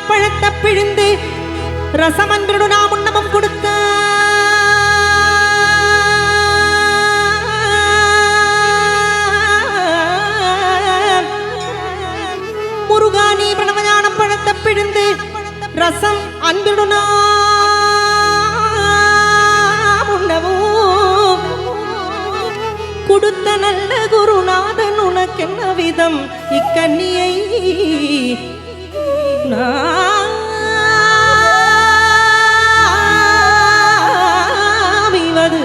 பழத்தை பிழிந்து ரசமன்றோடு நாம் உண்ணமும் கொடுத்த முருகா நீ பிரணவஞானம் பழத்தை பிழிந்து ரசம் அன்புடு நாம் உண்ணவும் கொடுத்த நல்ல குருநாதன் உனக்கென்ன விதம் இக்கன்னியை நாவிவது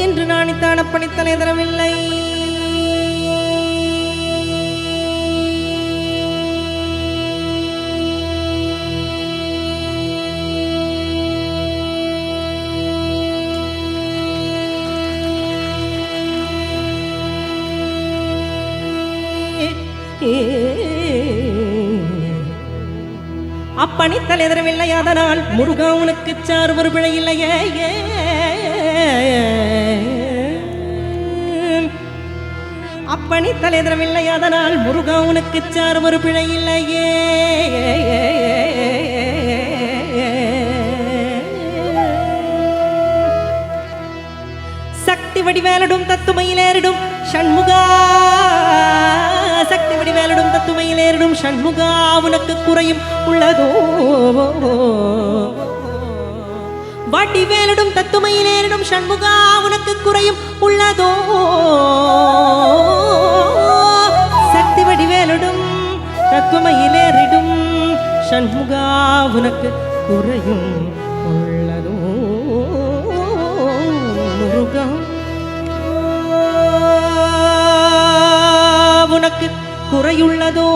என்று நாணித்தான் அப்பணித்தலை தரவில்லை. அப்பணித்தல் எதிரவில்லை, அதனால் முருகா உனக்கு சார் ஒரு பிழை இல்லையே. அப்பணித்தல் எதிரவில்லை, அதனால் முருகா உனக்கு சார் ஒரு பிழை இல்லையே. சக்தி வடிவேலடும் தத்துமையிலேறிடும் ஷண்முகா, சக்தி வடிவேலடும் தத்துமையிலேறிடும் ஷண்முகா உனக்கு குறையும் உள்ளதோ. வடிவேலடும் தத்துமையிலேறிடும் ஷண்முகா உனக்கு குறையும் உள்ளதோ. சக்தி வடிவேலடும் தத்துமையிலேறிடும் ஷண்முகா உனக்கு குறையும் உள்ளதோ. முருகா உனக்கு குறையுள்ளதோ.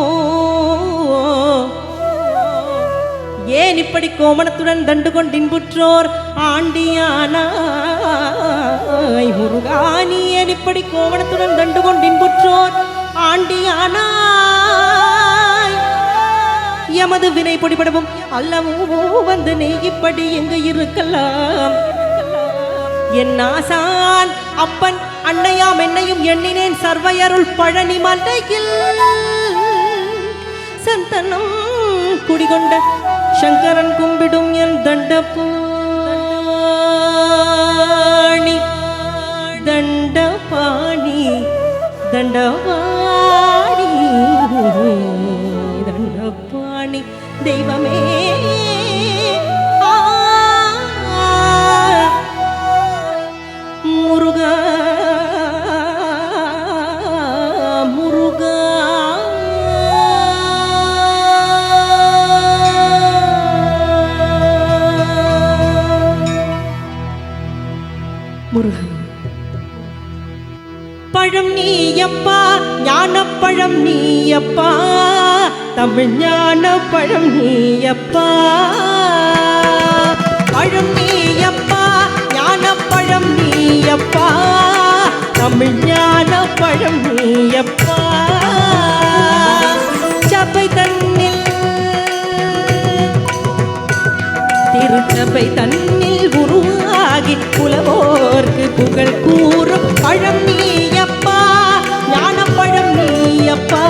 ஏன் இப்படி கோமணத்துடன் தண்டு கொண்டின்புற்றோர் ஆண்டியானாய் முருகா, நீ ஏன் இப்படி கோமணத்துடன் தண்டு கொண்டின்புற்றோர் ஆண்டியானாய். எமது வினை பொடிபடவும் அல்லவோ வந்து நீ இப்படி எங்கு இருக்கலாம். என் ஆசான் அப்பன் அன்னையாம் என்னையும் எண்ணினேன் சர்வையருள் பழனி மலையில் சந்தனம் குடிகொண்ட சங்கரன் கும்பிடும் என் தண்டபாணி தண்டபாணி தண்டபாணி தண்டபாணி தெய்வமே. முருகா முருகா முருகா. பழம் நீயப்பா ஞானப்பழம் நீயப்பா, தமிழ் ஞான பழம் நீயப்பா. பழம் நீயப்பா ஞானப்பழம் நீயப்பா, தமிழ் ஞான பழம் நீயப்பா. சபை தன்னில் திருச்சபை தன்னில் உருவாகி புலவோர்க்கு புகழ் கூறும் பழம் நீயப்பா, ஞானப்பழம் நீயப்பா,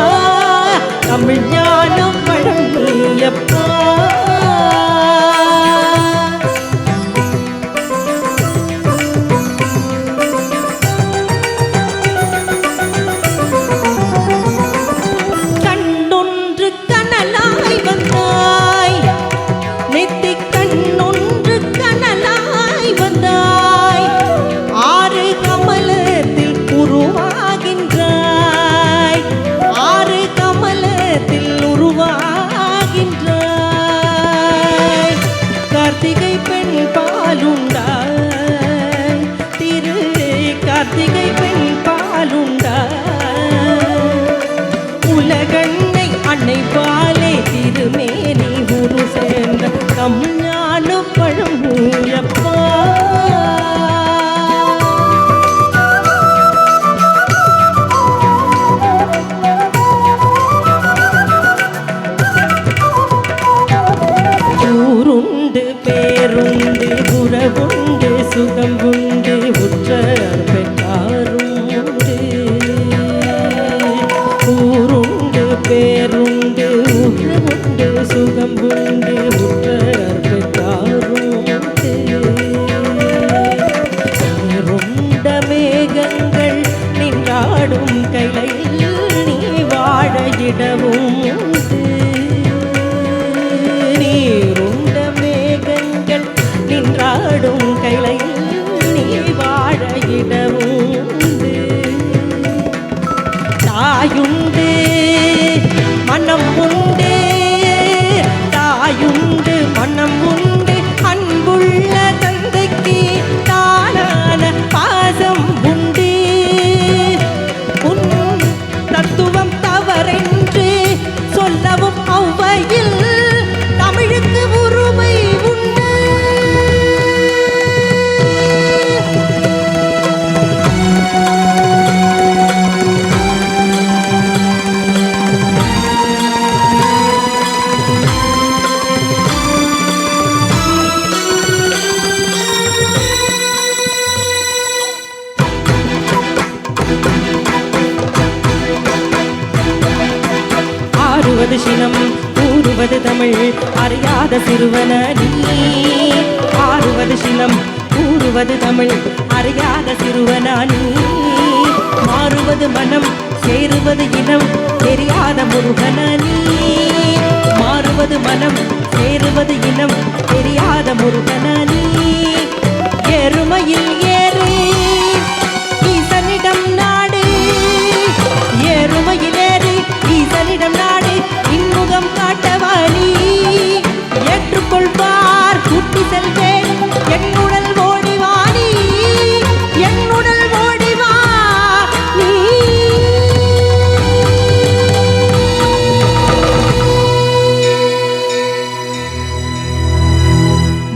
தமிழ் ஞான பழம் நீயப்பா. கார்த்திகை பெண் பாலுண்டாய், திரு கார்த்திகை பெண் பாலுண்டாய். உலகன்னை அன்னை பாலே திருமேனி உரு சேர்ந்த தமிழ் ஞான பழம் நீயப்பா. ஊருண்டு பேருண்டு உறவுண்டு சுகம் உண்டு உற்றார் பெற்றாரும் உண்டு. ஊருண்டு பேருண்டு வாழிடவும் உண்டு. நீருண்ட மேகங்கள் நின்றாடும் கைலையில் நீ வாழிடவும் உண்டு. தாயுண்டு மனம் உண்டு, தாயுண்டு மனம் உண்டு, அன்புள்ள தந்தைக்கு தானான பாசம் உண்டு. உன் தத்துவம் தவறென்று சொல்லவும் ஔவையில் தமிழுக்கு உரிமை உண்டு. ஆறுவது சினம் கூறுவது தமிழ் அறியாத சிறுவன நீ. ஆறுவது சினம் கூறுவது தமிழ் அறியாத சிறுவன நீ. மாறுவது மனம் சேருவது இனம் தெரியாத முருகன நீ. மாறுவது மனம் சேருவது இனம் தெரியாத முருகன நீ. எருமையில் ஏறு ஈசனிடம் நாடு, எருமையில் ஏறு ஈசனிடம் நாடு, இன்முகம் காட்டவாணி ஏற்றுக்கொள்வார் கூட்டி செல்வேன் என்னுடல் ஓடிவாணி, என்னுடல் ஓடிவா நீ.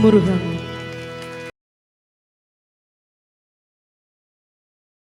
முருகா